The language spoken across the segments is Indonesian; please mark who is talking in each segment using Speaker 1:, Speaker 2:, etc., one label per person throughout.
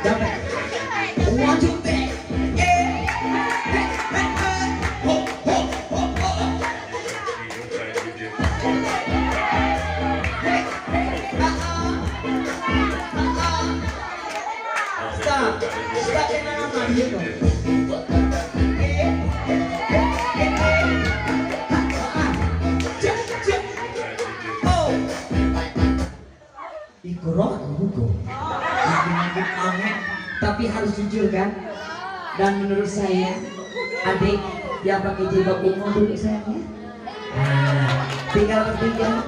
Speaker 1: Dapat. One, two, three. Ho, ho, ho, ho. Stop. Stop yang nama gitu. Ikurok buku. Tapi harus jujur kan. Dan menurut saya, adik yang pakai jilbab ungu dulu sayangnya. Tinggal bertiga.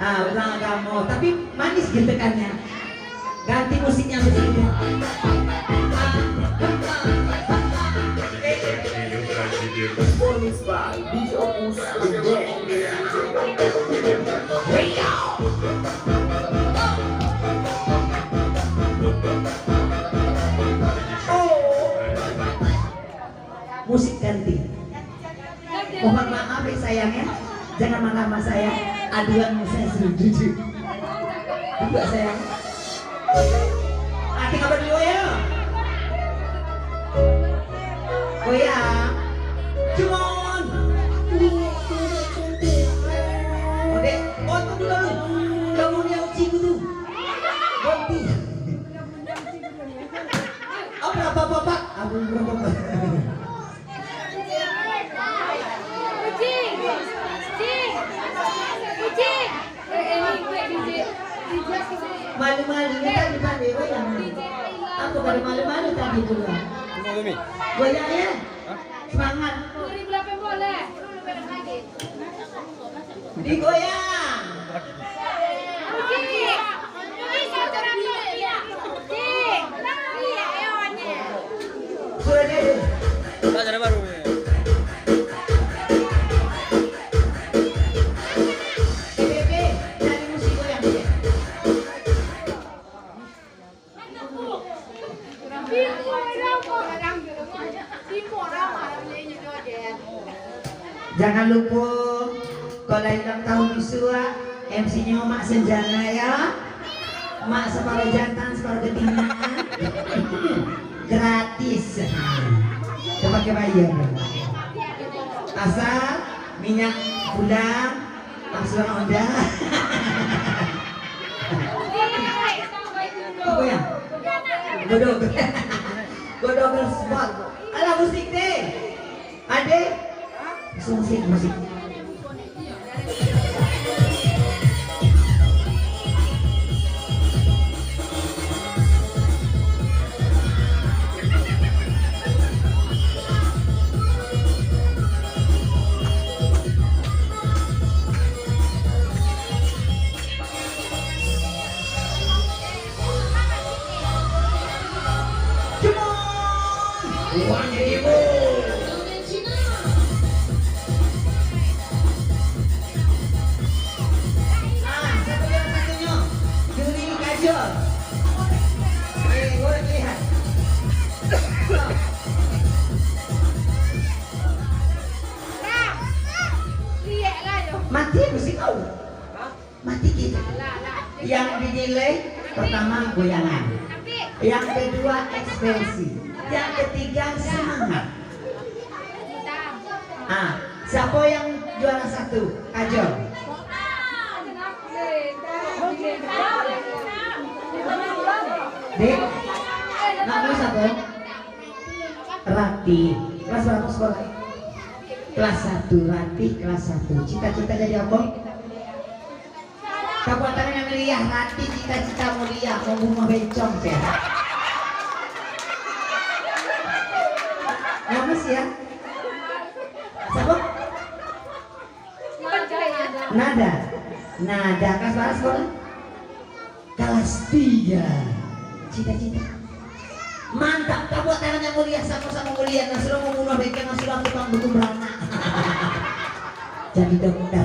Speaker 1: Ulang kamu. Tapi manis gentekannya. Ganti musiknya begitu. Performance by DJ Opus musik ganti. Mohon maaf ya sayangnya, jangan marah sama saya. Aduan saya sudah jujur. Juga sayang. Hati kabar dulu ya. Goyang. Come on. Oke, otot dulu. Kamu yang uci dulu. Ganti. Oh berapa bapak? Aku berapa bapak? Malu-malu tadi tadi goyang. Aku baru malu-malu tadi dulu. Goyang ya. Semangat. Digoyang. Sudah deh.
Speaker 2: Ada baru.
Speaker 1: Jangan lupa kalau ulang tahun Misua, MC-nya Mak Senjana ya. Mak separuh jantan, separuh betina. Gratis. Coba ke bayar. Asal minyak pulang, langsung Honda. Apa ya? Godok. Godok spot. Alah musik deh. Ade. Musik. Mati musik kau. Mati kita. Yang dinilai pertama goyangan. Yang kedua ekspresi. Yang ketiga semangat. Siapa yang juara satu? Kajol. Dek, nama satu. Rati. Kelas berapa sekolah? Kelas 1, Rati kelas 1. Cita-cita dari apa? Kabupaten yang mulia, Rati cita-cita mulia, mau rumah bencong ya. Nama sih ya? Siapa? Nada kelas berapa sekolah? Kelas 3. Cita-cita mantap, kabupaten yang mulia, sama-sama mulia. Nasulah membunuh bengkel, nasulah tukang buku beranak. Jadi dokter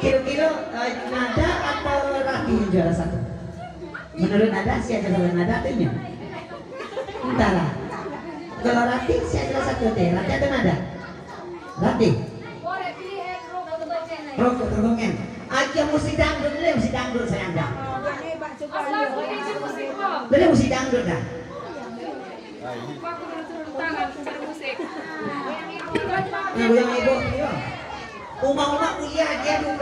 Speaker 1: kira-kira Nada atau Rati yang juara satu? Menurut Nada siapa juara Nada timnya? Entahlah. Kalau Rati siapa juara satu deh? Rati atau Nada? Rati. Rokok terbongken. Aja musik dangdut dulu, musik dangdut saya anda. Bener musik dangdut dah. Nah, yang ibu, iya. Uma kuliah aja 20.000.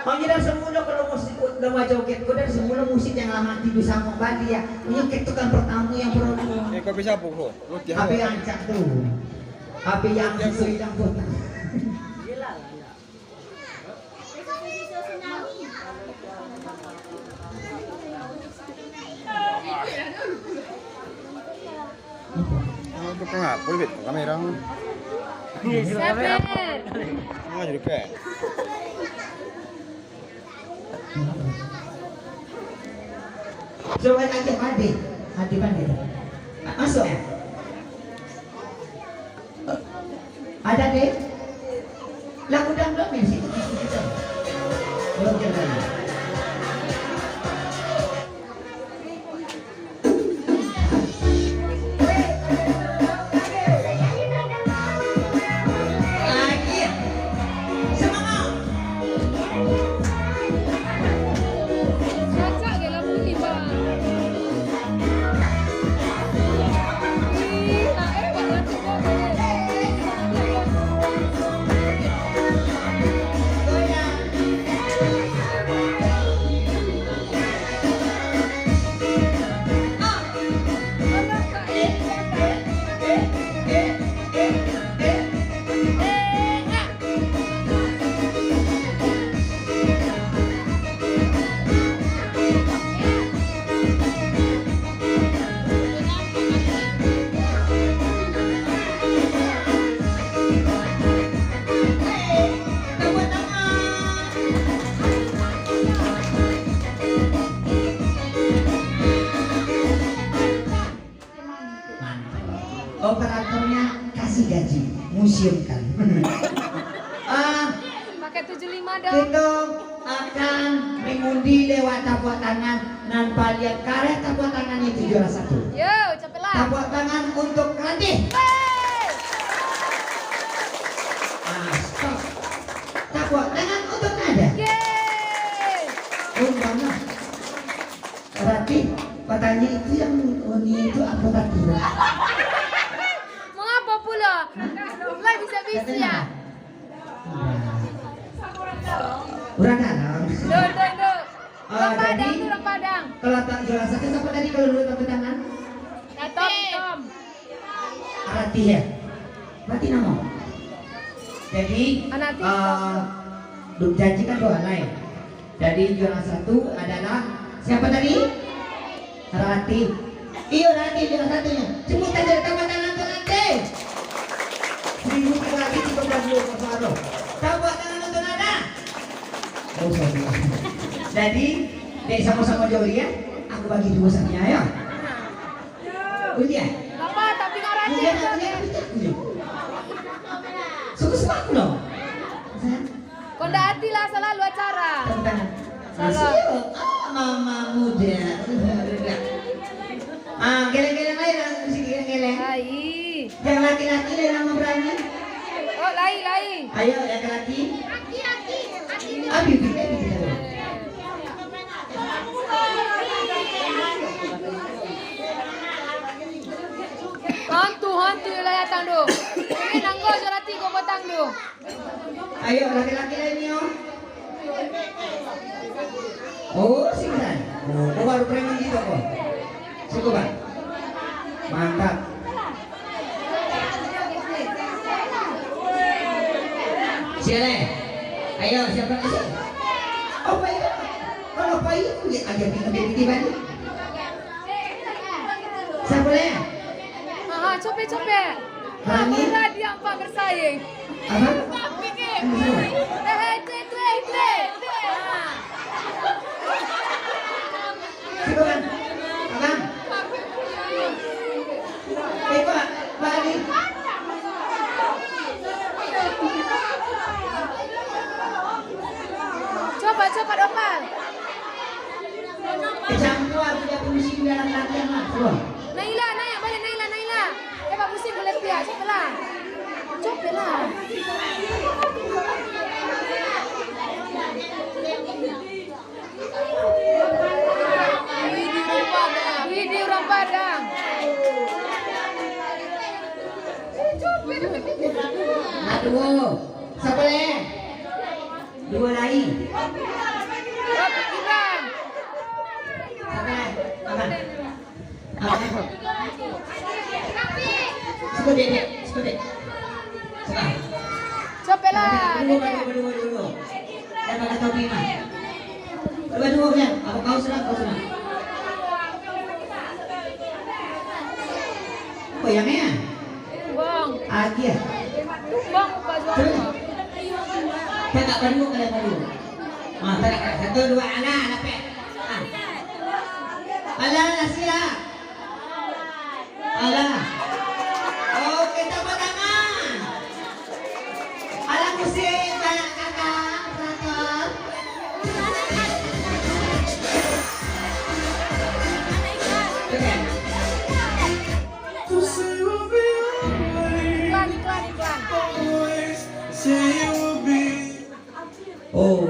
Speaker 1: Kau jadi semula kalau musik lama joget, kau dari semula musik yang lama tidur sama Bali ya. Menyuket tukang pertama yang perlu.
Speaker 2: Kopi siapa kok?
Speaker 1: Api yang cak tuh, api yang sesuai yang kota.
Speaker 2: Itu kan apa? Boleh kamera. Ah, jadi kayak.
Speaker 1: Coba aja hati pandai. Masuk ya. Ada deh. Lagu dangdut sih. Belum jalan. Operatornya kasih gaji museum kali.
Speaker 3: Pakai 75 dong.
Speaker 1: Kita akan mengundi lewat tepuk tangan dan palian karet tepuk tangannya itu juara 1.
Speaker 3: Yo, cepatlah.
Speaker 1: Tepuk tangan untuk Ranti. Stop. Tepuk tangan untuk Nada.
Speaker 3: Yeay.
Speaker 1: Umpama Ranti, katanya itu yang ini itu anggota kita.
Speaker 3: Mengapa pula? Lah bisa-bisa ya.
Speaker 1: Kurang dalam.
Speaker 3: Duk. Orang Padang
Speaker 1: Jadi,
Speaker 3: tuh, orang Padang.
Speaker 1: kalau tak juara 1 siapa tadi kalau dulu tepuk tangan?
Speaker 3: Tom.
Speaker 1: Arati ya. Berarti nama. Jadi
Speaker 3: Anati.
Speaker 1: Duk janji kan doa lain. Jadi juara 1 adalah siapa tadi? Rati. Iya Rati juara 1-nya. Cepat aja tepuk tangan untuk Rati. 1.000 lagi cukup dulu Pak. Tepuk tangan untuk Nada. Oh sorry. Jadi dek sama-sama jauh ya. Aku bagi 2 saja ya. Udah.
Speaker 3: Apa? Tapi nggak rajin.
Speaker 1: Udah. Suka aku loh.
Speaker 3: Kau ndak hati lah selalu acara.
Speaker 1: Tepuk tangan.
Speaker 3: Salah.
Speaker 1: Mama muda. Geleng-geleng aja lah, musik geleng-geleng.
Speaker 3: Hai.
Speaker 1: Yang laki-laki deh nama berani.
Speaker 3: Oh, lai.
Speaker 1: Ayo yang laki. Abi.
Speaker 3: Hantu lah datang do. Ini nanggo jorati kau petang do.
Speaker 1: Ayo laki-laki lainnya. Oh, singkat. Oh, baru preman gitu kok. Cukup, Pak. Mantap. Siapa? Ayo, siapa lagi? Oh, Pak. Kalau Pak itu agak tiba nih. Siapa lagi?
Speaker 3: Cope.
Speaker 1: Rani.
Speaker 3: Dia apa bersaing?
Speaker 1: Apa? Cukup, Bang. Abang. Pak Ali.
Speaker 3: Coba Opal.
Speaker 1: Kecampur dia pusing dalam latihan lah.
Speaker 3: Naila, balik Naila. Pak pusing boleh ya, cepet lah. Cepet lah. Widih orang Padang.
Speaker 1: Aduh, siapa le? Dua lagi.
Speaker 3: Pikiran.
Speaker 1: Siapa le? Apa? Seperti ini, seperti. Sekarang.
Speaker 3: Cepet lah.
Speaker 1: Dua. Dan pakai topi mah. Dua ya. Aku kau serang. Oh yang ni?
Speaker 3: Bang.
Speaker 1: Lagi ya.
Speaker 3: Bang buka suara.
Speaker 1: Tak perlu kalian perlu. Tak satu dua anak dapat. Alah sila. Alah. Oke tepuk tangan. Alah musik banyak kakak. Oh.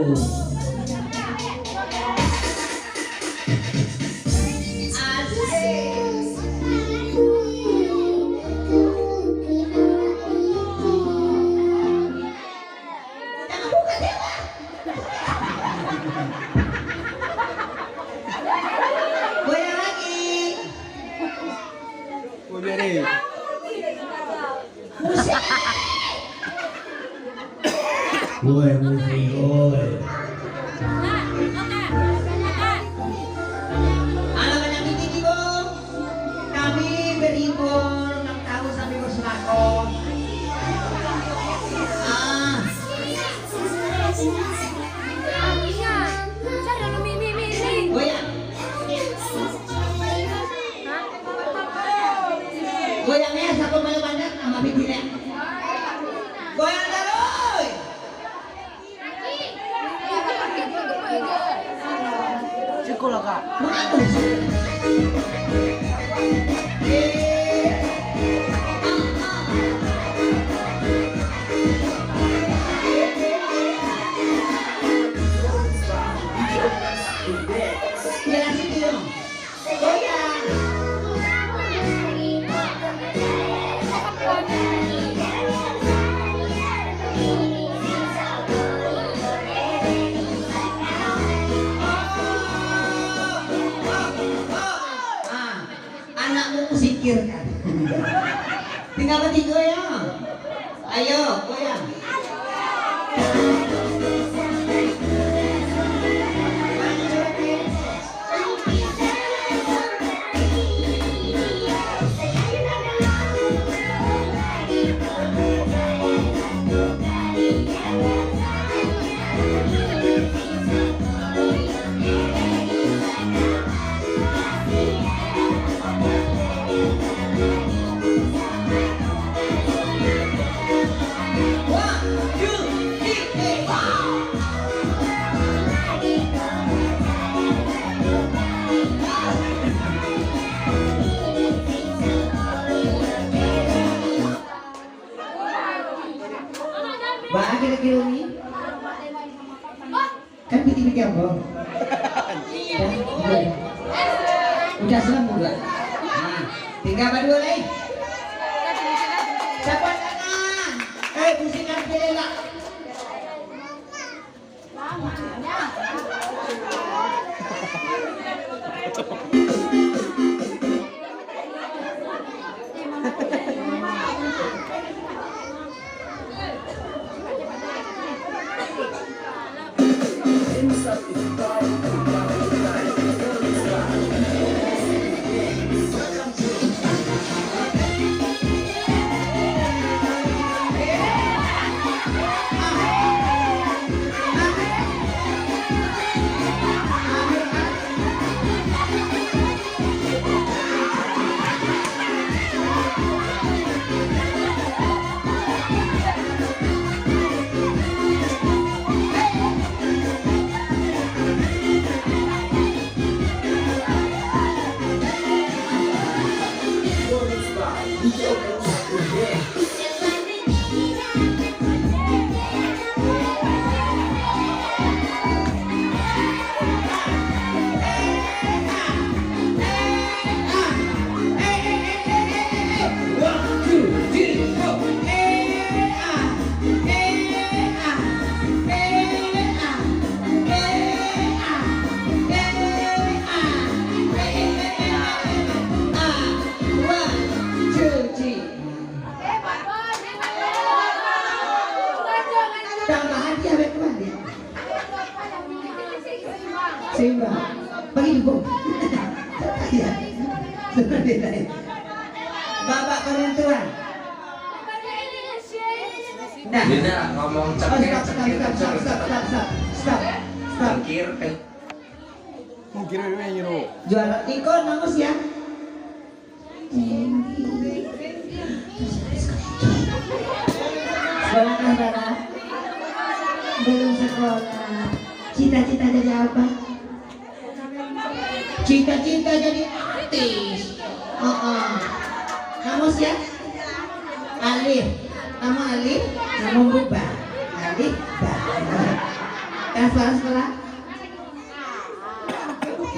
Speaker 1: Goyang lagi.
Speaker 2: Oh jadi.
Speaker 1: Musik. Woi, musik, woi. Alamannya Miki Bung. Kami berhibur 6 tahun sampai berselakon.
Speaker 3: Iya. Saya ada mimi.
Speaker 1: Goyang. Goyangnya satu malam banyak sama bikinnya. Goyang terus.
Speaker 4: Sekolah kak.
Speaker 1: Bagus. Jelasin dulu. Goyang. Anakmu kusikirkan. Tinggal bertiga ya. Ayo, goyang. Bah kira-kira ni kan piti-piti apa? Udah selesai enggak? Nah, tinggal berdua lagi. Cepat tangan. Pusingkan kepala. seimbang. Bagi juga. Iya. Seperti lain. Bapak penentuan. Nah.
Speaker 5: Beda ngomong cekir,
Speaker 1: Stop.
Speaker 5: cekir,
Speaker 2: Mungkin ini lo.
Speaker 1: Juara Iko namus ya. Sekolah kan Bara? Belum sekolah. Cita-cita jadi apa? Cita-cita jadi artis. Kamu siap? Alif. Kamu Alif? Kamu Buba. Alif, Ba. Sekolah?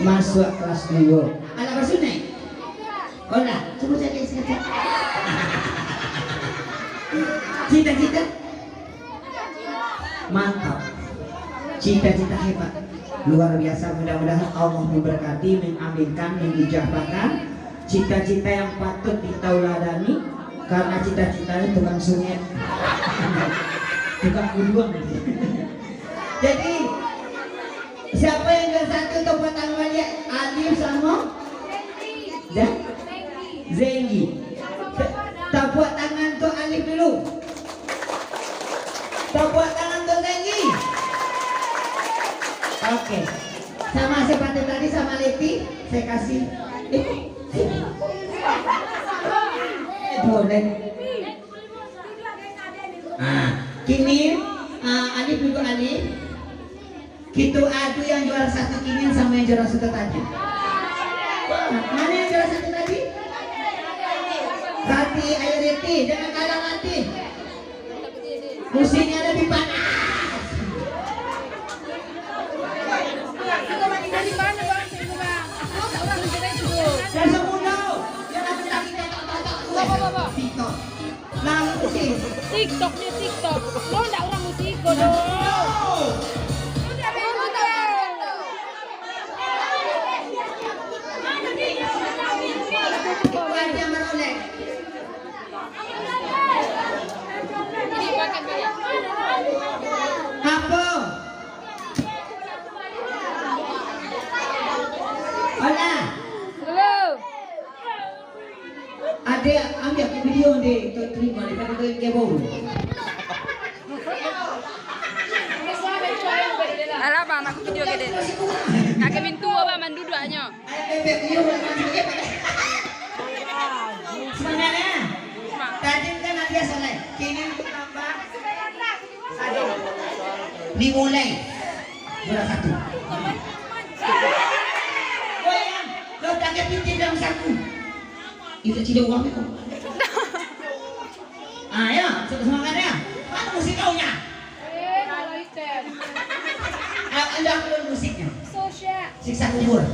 Speaker 1: Masuk kelas 2. Anak bersunai? Oh lah, coba jadi sekarang. Cita-cita? Mantap. Cita-cita hebat. Luar biasa, mudah-mudahan Allah memberkati, mengaminkan, mengijabahkan cita-cita yang patut ditauladani, karena cita-citanya tukang sungai, tukang kuduang. Jadi siapa yang juara satu tepuk tangannya? Alif sama Zengi. Tepuk tangan tuh Alif dulu. Tepuk tangan tuh Zengi. Oke. Sama seperti tadi sama Leti, saya kasih. Boleh. Kini Alif juga Alif. Kita adu yang juara satu kini sama yang juara satu tadi. Mana yang juara satu tadi? Rati, ayo Reti, jangan kalah Rati. Musiknya lebih panas. Dan semudah, jangan kita TikTok. Lalu musik.
Speaker 3: TikToknya TikTok. Lo enggak orang musik dong.
Speaker 1: Apa? Olah.
Speaker 3: Halo.
Speaker 1: Ada ambil video deh, untuk terima daripada kau ke bau.
Speaker 3: Alah bang, aku video gede. Kakek mintu apa mandudaknya?
Speaker 1: Semangatnya. Tadi kan ada soleh. Kini untuk tambah satu. Dimulai. Juara satu. Oh ya, lo tak pintir dalam saku. Itu tidak uang itu. Ayo, semangatnya. Mana musik kau nya?
Speaker 3: Kalau item.
Speaker 1: Anda upload musiknya.
Speaker 3: Sosial.
Speaker 1: Siksa kubur.